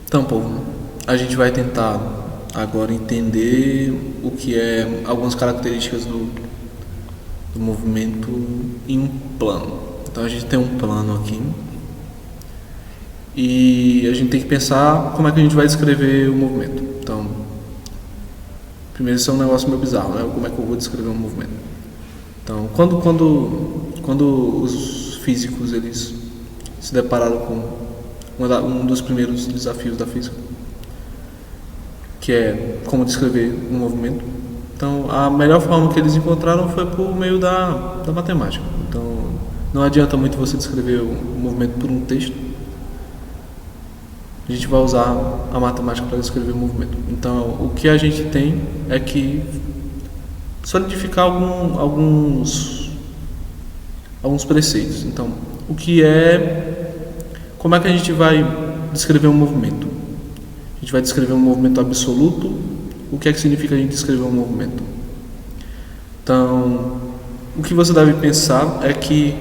Então, povo, a gente vai tentar agora entender o que é algumas características do movimento em um plano. Então a gente tem um plano aqui e a gente tem que pensar como é que a gente vai descrever o movimento. Então, primeiro isso é um negócio meio bizarro, né? Como é que eu vou descrever um movimento? Então, quando os físicos eles se depararam com um dos primeiros desafios da física, que é como descrever um movimento. Então, a melhor forma que eles encontraram foi por meio da matemática. Então, não adianta muito você descrever o movimento por um texto. A gente vai usar a matemática para descrever o movimento. Então, o que a gente tem é que solidificar alguns preceitos. Então, como é que a gente vai descrever um movimento? A gente vai descrever um movimento absoluto. O que é que significa a gente descrever um movimento? Então, o que você deve pensar é que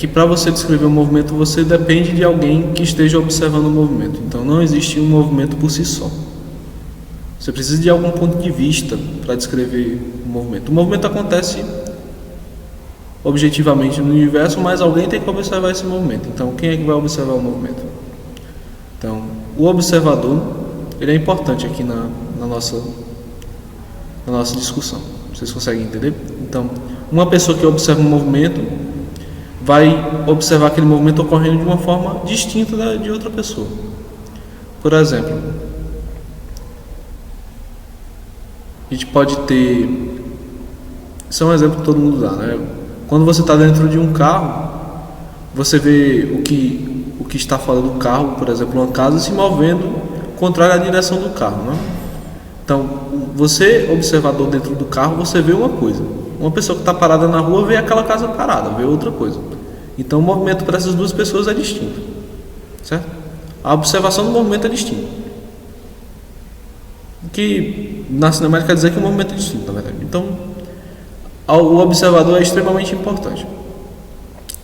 para você descrever um movimento você depende de alguém que esteja observando o movimento. Então, não existe um movimento por si só. Você precisa de algum ponto de vista para descrever o movimento. O movimento acontece objetivamente no universo, mas alguém tem que observar esse movimento. Então, quem é que vai observar o movimento? Então, o observador, ele é importante aqui na nossa discussão. Vocês conseguem entender? Então, uma pessoa que observa um movimento vai observar aquele movimento ocorrendo de uma forma distinta de outra pessoa. Por exemplo, a gente pode ter... Isso é um exemplo que todo mundo dá, né? Quando você está dentro de um carro, você vê o que está fora do carro, por exemplo, uma casa se movendo contrário à direção do carro, né? Então, você, observador dentro do carro, você vê uma coisa. Uma pessoa que está parada na rua vê aquela casa parada, vê outra coisa. Então, o movimento para essas duas pessoas é distinto, certo? A observação do movimento é distinta. O que na cinemática quer dizer que o movimento é distinto, na verdade. Então, o observador é extremamente importante.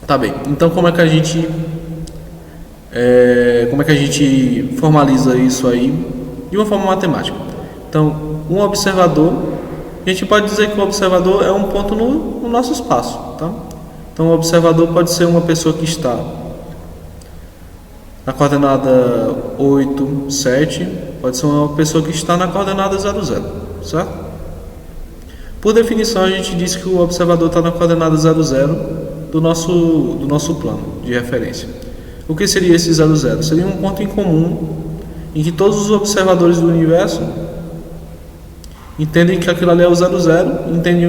Tá bem, então como é que a gente formaliza isso aí de uma forma matemática? Então, um observador, a gente pode dizer que o observador é um ponto no nosso espaço, tá? Então, o observador pode ser uma pessoa que está na coordenada 8, 7, pode ser uma pessoa que está na coordenada 0, 0, certo? Por definição, a gente diz que o observador está na coordenada 0, 0 do nosso plano de referência. O que seria esse 0, 0? Seria um ponto em comum em que todos os observadores do universo entendem que aquilo ali é o 0, 0, entendem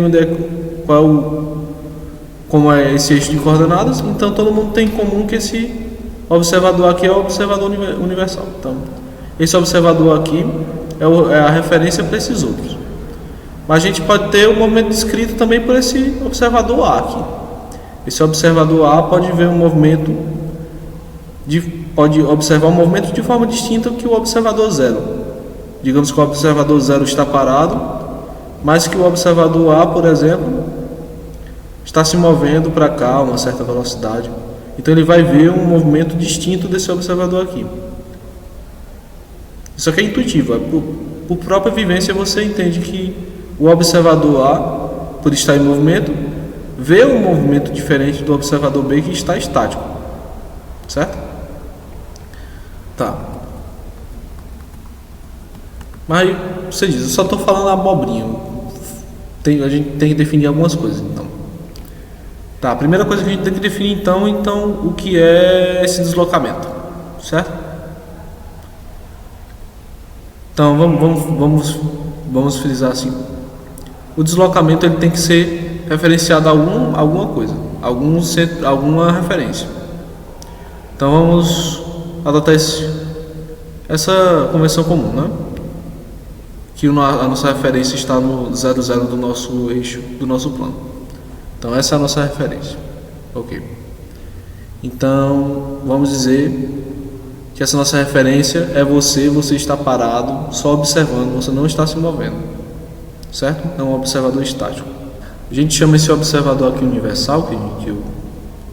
como é esse eixo de coordenadas, então todo mundo tem em comum que esse observador aqui é o observador universal. Então, esse observador aqui é a referência para esses outros. Mas a gente pode ter o movimento descrito também por esse observador A aqui. Esse observador A pode ver pode observar um movimento de forma distinta que o observador 0. Digamos que o observador 0 está parado, mas que o observador A, por exemplo, está se movendo para cá a uma certa velocidade. Então ele vai ver um movimento distinto desse observador aqui. Isso aqui é intuitivo, por própria vivência você entende que o observador A, por estar em movimento, vê um movimento diferente do observador B que está estático, certo? Tá. Mas você diz, eu só estou falando abobrinha. A gente tem que definir algumas coisas, então. Tá, a primeira coisa que a gente tem que definir então o que é esse deslocamento, certo? Então vamos frisar assim. O deslocamento ele tem que ser referenciado a alguma coisa, alguma referência. Então vamos adotar essa convenção comum, né? Que a nossa referência está no 0, 0 do nosso eixo, do nosso plano. Então essa é a nossa referência. Ok. Então vamos dizer que essa nossa referência é você está parado, só observando, você não está se movendo. Certo? É um observador estático. A gente chama esse observador aqui universal, que eu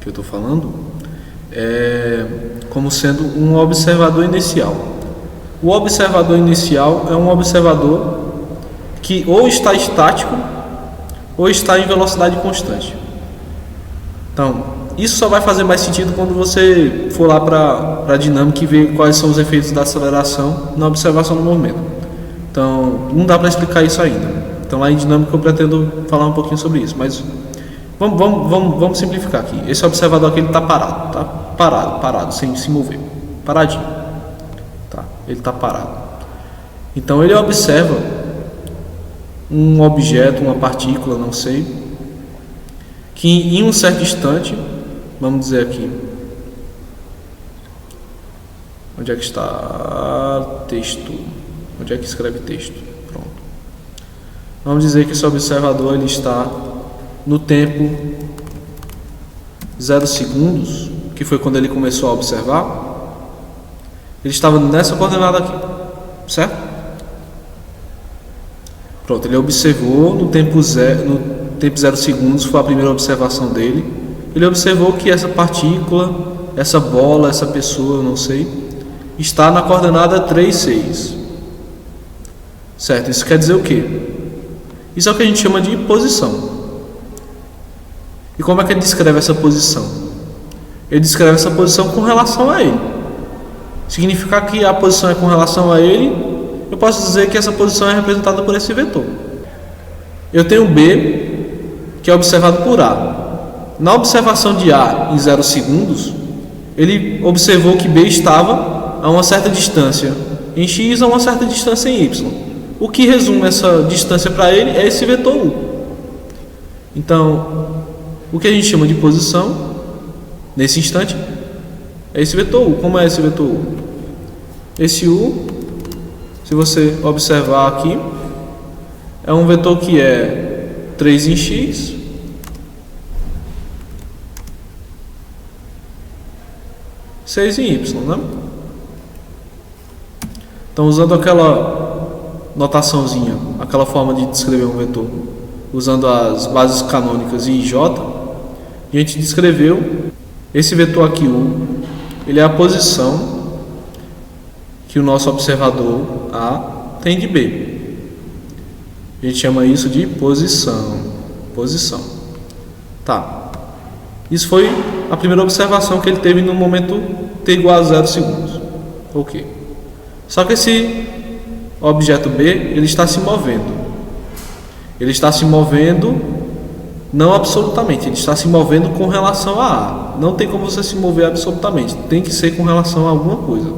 estou falando, como sendo um observador inicial. O observador inicial é um observador que ou está estático ou está em velocidade constante. Então, isso só vai fazer mais sentido quando você for lá para a dinâmica e ver quais são os efeitos da aceleração na observação do movimento. Então, não dá para explicar isso ainda. Então, lá em dinâmica eu pretendo falar um pouquinho sobre isso, mas vamos simplificar aqui. Esse observador aqui ele está parado, tá? Parado, sem se mover, paradinho, tá? Ele está parado. Então, ele observa um objeto, uma partícula, não sei, que em um certo instante, vamos dizer aqui, onde é que está texto? Onde é que escreve texto? Pronto. Vamos dizer que esse observador ele está no tempo 0 segundos, que foi quando ele começou a observar. Ele estava nessa coordenada aqui, certo? Pronto, ele observou no tempo 0 segundos, foi a primeira observação dele. Ele observou que essa partícula, essa bola, essa pessoa, eu não sei, está na coordenada 3, 6. Certo? Isso quer dizer o quê? Isso é o que a gente chama de posição. E como é que ele descreve essa posição? Ele descreve essa posição com relação a ele. Significar que a posição é com relação a ele, eu posso dizer que essa posição é representada por esse vetor. Eu tenho B, que é observado por A. Na observação de A em 0 segundos, ele observou que B estava a uma certa distância em X, a uma certa distância em Y. O que resume essa distância para ele é esse vetor U. Então, o que a gente chama de posição, nesse instante, é esse vetor U. Como é esse vetor U? Esse U, se você observar aqui, é um vetor que é 3 em X, seis em Y, né? Então, usando aquela notaçãozinha, aquela forma de descrever um vetor, usando as bases canônicas I e J, a gente descreveu esse vetor aqui, U, ele é a posição que o nosso observador A tem de B. A gente chama isso de posição. Tá. Isso foi a primeira observação que ele teve no momento t igual a 0 segundos. Ok. Só que esse objeto B, ele está se movendo. Ele está se movendo não absolutamente, ele está se movendo com relação a A. Não tem como você se mover absolutamente, tem que ser com relação a alguma coisa.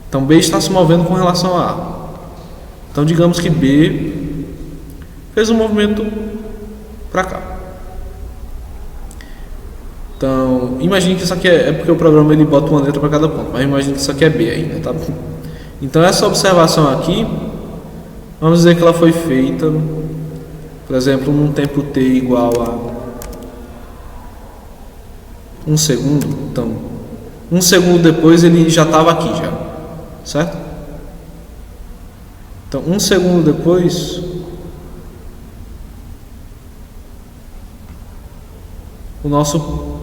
Então B está se movendo com relação a A. Então digamos que B fez um movimento para cá. Então imagine que isso aqui é porque o programa ele bota uma letra para cada ponto, mas imagine que isso aqui é B ainda, tá? Então essa observação aqui, vamos dizer que ela foi feita, por exemplo, num tempo t igual a 1 segundo. Então, 1 segundo depois ele já estava aqui já, certo? Então, 1 segundo depois, o nosso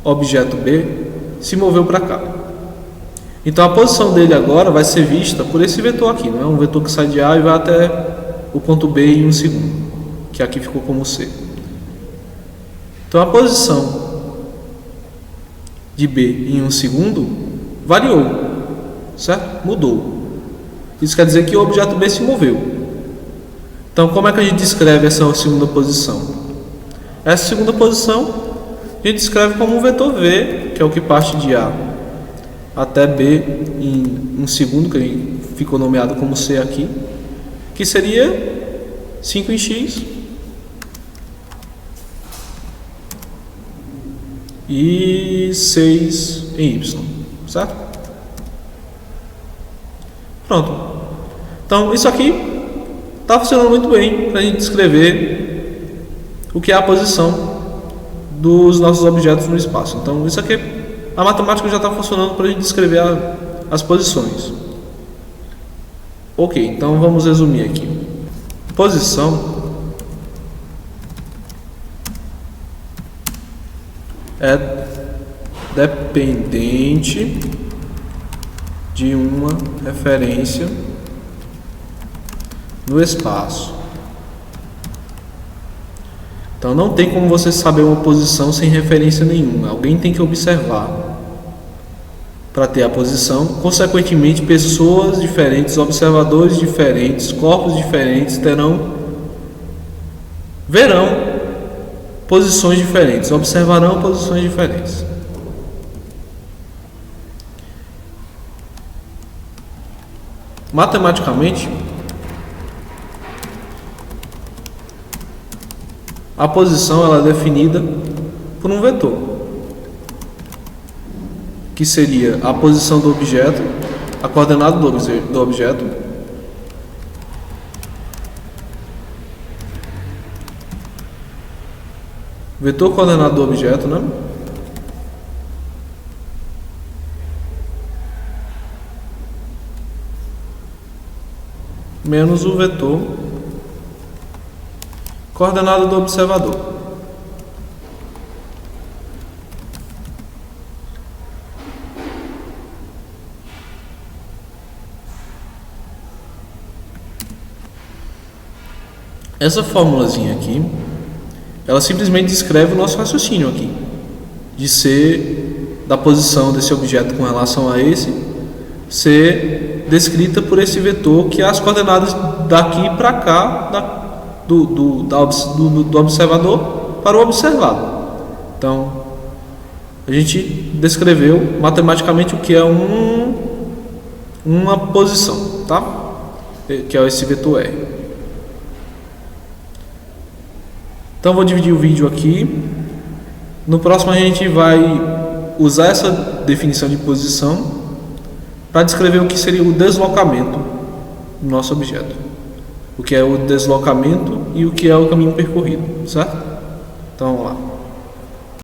objeto B se moveu para cá. Então a posição dele agora vai ser vista por esse vetor aqui, não é um vetor que sai de A e vai até o ponto B em 1 segundo, que aqui ficou como C. Então a posição de B em 1 segundo variou, certo? Mudou. Isso quer dizer que o objeto B se moveu. Então como é que a gente descreve essa segunda posição? Essa segunda posição a gente descreve como um vetor V, que é o que parte de A até B em 1 segundo, que ficou nomeado como C aqui, que seria 5 em X e 6 em Y, certo? Pronto. Então isso aqui está funcionando muito bem para a gente descrever o que é a posição dos nossos objetos no espaço. Então isso aqui, a matemática já está funcionando para a gente descrever as posições. Ok, então vamos resumir aqui. Posição é dependente de uma referência no espaço. Então não tem como você saber uma posição sem referência nenhuma. Alguém tem que observar para ter a posição. Consequentemente, pessoas diferentes, observadores diferentes, corpos diferentes verão posições diferentes, observarão posições diferentes. Matematicamente, a posição ela é definida por um vetor, que seria a posição do objeto, a coordenada do objeto, vetor coordenado do objeto, né? Menos o vetor coordenado do observador. Essa formulazinha aqui, ela simplesmente descreve o nosso raciocínio aqui, de ser da posição desse objeto com relação a esse, ser descrita por esse vetor que é as coordenadas daqui para cá, do observador para o observado. Então, a gente descreveu matematicamente o que é uma posição, tá? Que é esse vetor R. Então, vou dividir o vídeo aqui. No próximo, a gente vai usar essa definição de posição para descrever o que seria o deslocamento do nosso objeto. O que é o deslocamento e o que é o caminho percorrido, certo? Então, vamos lá.